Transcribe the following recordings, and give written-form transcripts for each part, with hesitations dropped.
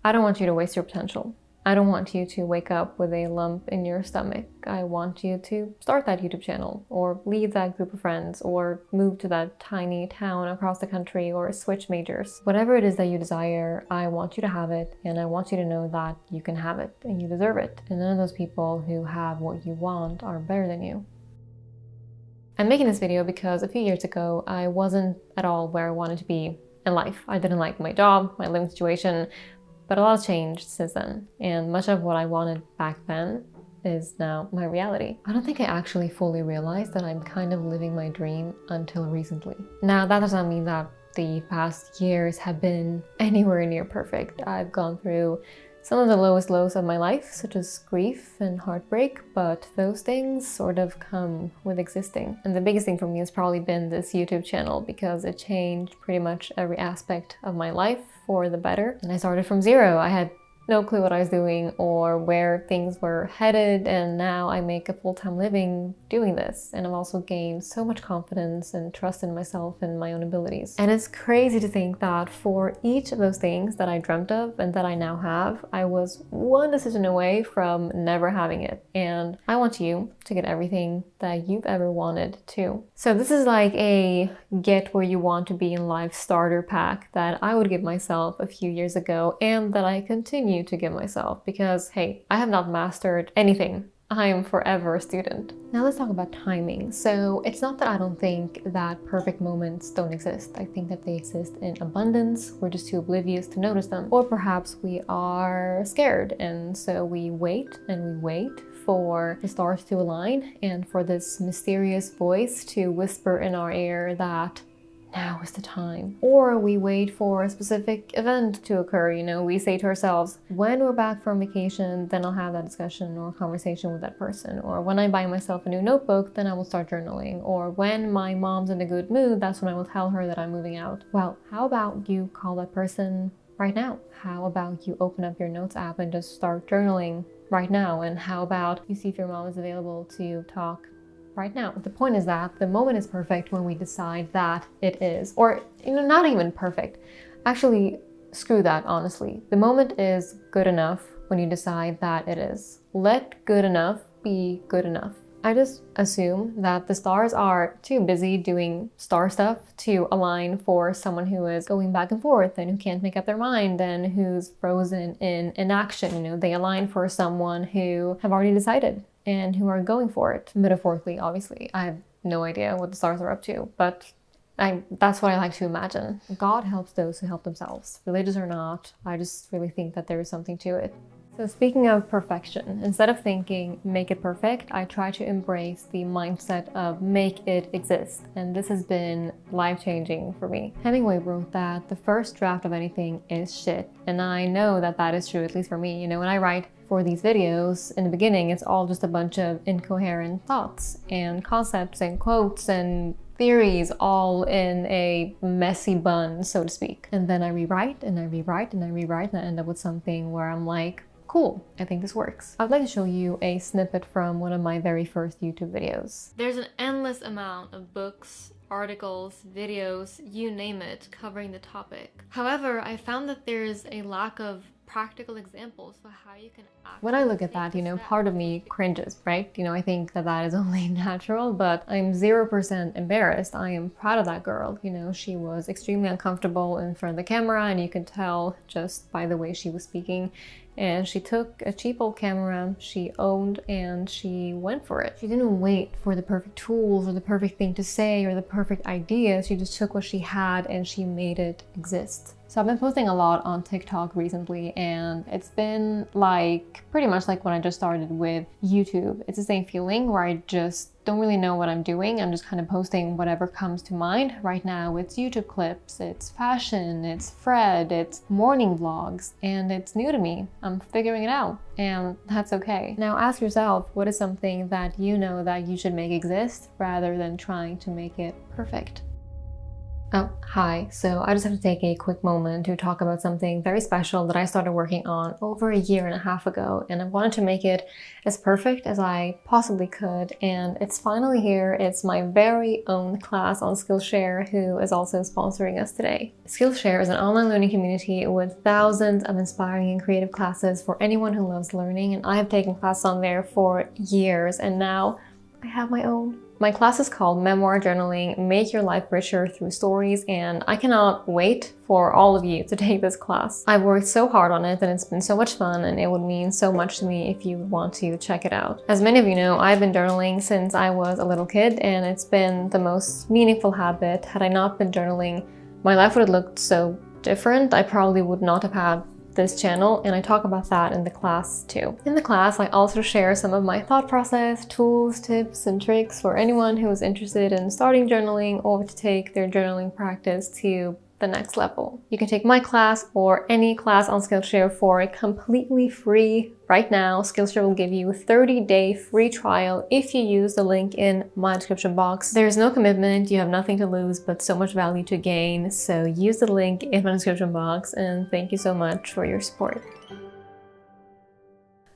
I don't want you to waste your potential. I don't want you to wake up with a lump in your stomach. I want you to start that YouTube channel, or leave that group of friends, or move to that tiny town across the country, or switch majors. Whatever it is that you desire, I want you to have it, and I want you to know that you can have it and you deserve it. And none of those people who have what you want are better than you. I'm making this video because a few years ago, I wasn't at all where I wanted to be in life. I didn't like my job, my living situation, but a lot has changed since then, and much of what I wanted back then is now my reality. I don't think I actually fully realized that I'm kind of living my dream until recently. Now, that does not mean that the past years have been anywhere near perfect. I've gone through some of the lowest lows of my life, such as grief and heartbreak, but those things sort of come with existing. And the biggest thing for me has probably been this YouTube channel, because it changed pretty much every aspect of my life for the better. And I started from zero. I had no clue what I was doing or where things were headed, and now I make a full-time living doing this. And I've also gained so much confidence and trust in myself and my own abilities. And it's crazy to think that for each of those things that I dreamt of and that I now have, I was one decision away from never having it. And I want you to get everything that you've ever wanted too. So this is like a get where you want to be in life starter pack that I would give myself a few years ago, and that I continue to give myself, because hey, I have not mastered anything. I am forever a student. Now let's talk about timing. So it's not that I don't think that perfect moments don't exist. I think that they exist in abundance. We're just too oblivious to notice them. Or perhaps we are scared, and so we wait and we wait for the stars to align and for this mysterious voice to whisper in our ear that now is the time. Or we wait for a specific event to occur. You know, we say to ourselves, when we're back from vacation, then I'll have that discussion or conversation with that person. Or when I buy myself a new notebook, then I will start journaling. Or when my mom's in a good mood, that's when I will tell her that I'm moving out. Well, how about you call that person right now? How about you open up your notes app and just start journaling right now? And how about you see if your mom is available to talk right now? The point is that the moment is perfect when we decide that it is. Or, you know, not even perfect. Actually, screw that, honestly. The moment is good enough when you decide that it is. Let good enough be good enough. I just assume that the stars are too busy doing star stuff to align for someone who is going back and forth and who can't make up their mind and who's frozen in inaction. You know, they align for someone who have already decided and who are going for it. Metaphorically, obviously. I have no idea what the stars are up to, but that's what I like to imagine. God helps those who help themselves. Religious or not, I just really think that there is something to it. So speaking of perfection, instead of thinking make it perfect, I try to embrace the mindset of make it exist. And this has been life-changing for me. Hemingway wrote that the first draft of anything is shit. And I know that that is true, at least for me. You know, when I write for these videos, in the beginning, it's all just a bunch of incoherent thoughts and concepts and quotes and theories all in a messy bun, so to speak. And then I rewrite and I rewrite and I rewrite, and I end up with something where I'm like, cool, I think this works. I'd like to show you a snippet from one of my very first YouTube videos. There's an endless amount of books, articles, videos, you name it, covering the topic. However, I found that there's a lack of practical examples for how you can actually. When I look at that, you know, part of me cringes, right? You know, I think that that is only natural, but I'm 0% embarrassed. I am proud of that girl. You know, she was extremely uncomfortable in front of the camera, and you could tell just by the way she was speaking. And she took a cheap old camera, she owned, and she went for it. She didn't wait for the perfect tools or the perfect thing to say or the perfect idea. She just took what she had and she made it exist. So I've been posting a lot on TikTok recently, and it's been like pretty much like when I just started with YouTube. It's the same feeling where I just don't really know what I'm doing. I'm just kind of posting whatever comes to mind. Right now it's YouTube clips, it's fashion, it's Fred, it's morning vlogs, and it's new to me. I'm figuring it out, and that's okay. Now ask yourself, what is something that you know that you should make exist rather than trying to make it perfect? Oh, hi. So I just have to take a quick moment to talk about something very special that I started working on over a year and a half ago, and I wanted to make it as perfect as I possibly could, and it's finally here. It's my very own class on Skillshare, who is also sponsoring us today. Skillshare is an online learning community with thousands of inspiring and creative classes for anyone who loves learning, and I have taken classes on there for years, and now I have my own. My class is called Memoir Journaling, Make Your Life Richer Through Stories, and I cannot wait for all of you to take this class. I've worked so hard on it and it's been so much fun, and it would mean so much to me if you want to check it out. As many of you know, I've been journaling since I was a little kid, and it's been the most meaningful habit. Had I not been journaling, my life would have looked so different. I probably would not have had this channel, and I talk about that in the class too. In the class, I also share some of my thought process, tools, tips, and tricks for anyone who is interested in starting journaling or to take their journaling practice to the next level. You can take my class or any class on Skillshare for completely free right now. Skillshare will give you a 30-day free trial if you use the link in my description box. There's no commitment, you have nothing to lose, but so much value to gain. So use the link in my description box, and thank you so much for your support.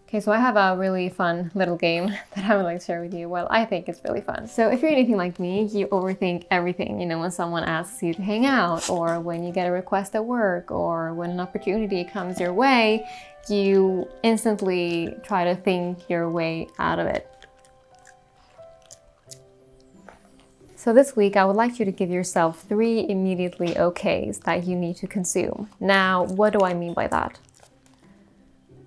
Okay, so I have a really fun little game that I would like to share with you. Well, I think it's really fun. So if you're anything like me, you overthink everything. You know, when someone asks you to hang out, or when you get a request at work, or when an opportunity comes your way, you instantly try to think your way out of it. So this week, I would like you to give yourself 3 immediately okays that you need to consume. Now, what do I mean by that?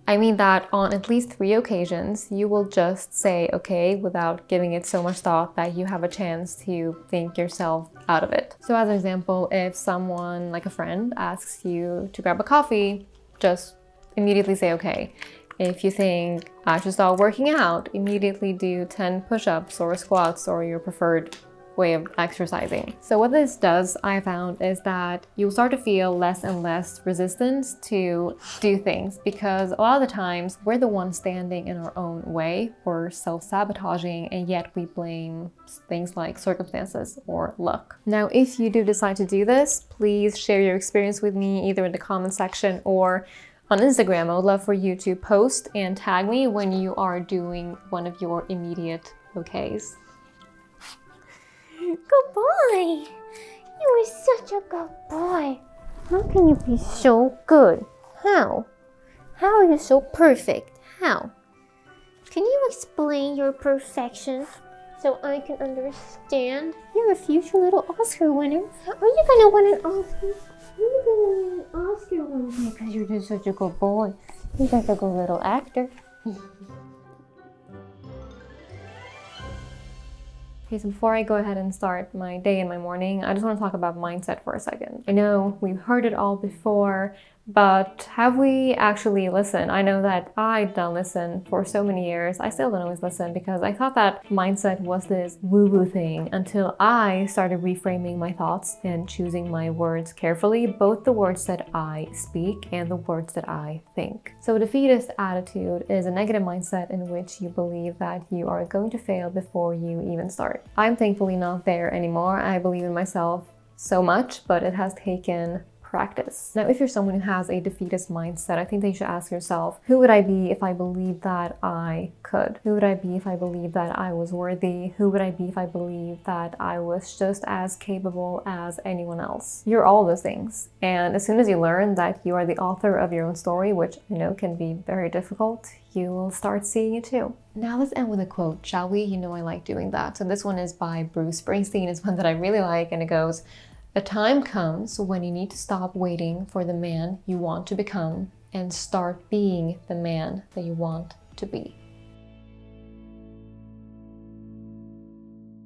I mean that on at least 3 occasions, you will just say okay without giving it so much thought that you have a chance to think yourself out of it. So as an example, if someone, like a friend, asks you to grab a coffee, just immediately say okay. If you think I should start working out, immediately do 10 push-ups or squats or your preferred way of exercising. So what this does, I found, is that you'll start to feel less and less resistance to do things, because a lot of the times we're the ones standing in our own way, we're self-sabotaging, and yet we blame things like circumstances or luck. Now, if you do decide to do this, please share your experience with me either in the comment section or on Instagram. I would love for you to post and tag me when you are doing one of your immediate okays. Good boy! You are such a good boy. How can you be so good? How? How are you so perfect? How? Can you explain your perfection so I can understand? You're a future little Oscar winner. Are you gonna win an Oscar? Are you gonna win an Oscar one day because you're just such a good boy? You're such a good little actor. Okay, so before I go ahead and start my day and my morning, I just want to talk about mindset for a second. I know we've heard it all before, but have we actually listened? I know that I don't listen for so many years. I still don't always listen because I thought that mindset was this woo-woo thing until I started reframing my thoughts and choosing my words carefully, both the words that I speak and the words that I think. So a defeatist attitude is a negative mindset in which you believe that you are going to fail before you even start. I'm thankfully not there anymore. I believe in myself so much, but it has taken practice. Now, if you're someone who has a defeatist mindset, I think that you should ask yourself, who would I be if I believed that I could? Who would I be if I believed that I was worthy? Who would I be if I believed that I was just as capable as anyone else? You're all those things. And as soon as you learn that you are the author of your own story, which I know can be very difficult, you will start seeing it too. Now let's end with a quote, shall we? You know I like doing that. So this one is by Bruce Springsteen. It's one that I really like, and it goes, "A time comes when you need to stop waiting for the man you want to become and start being the man that you want to be."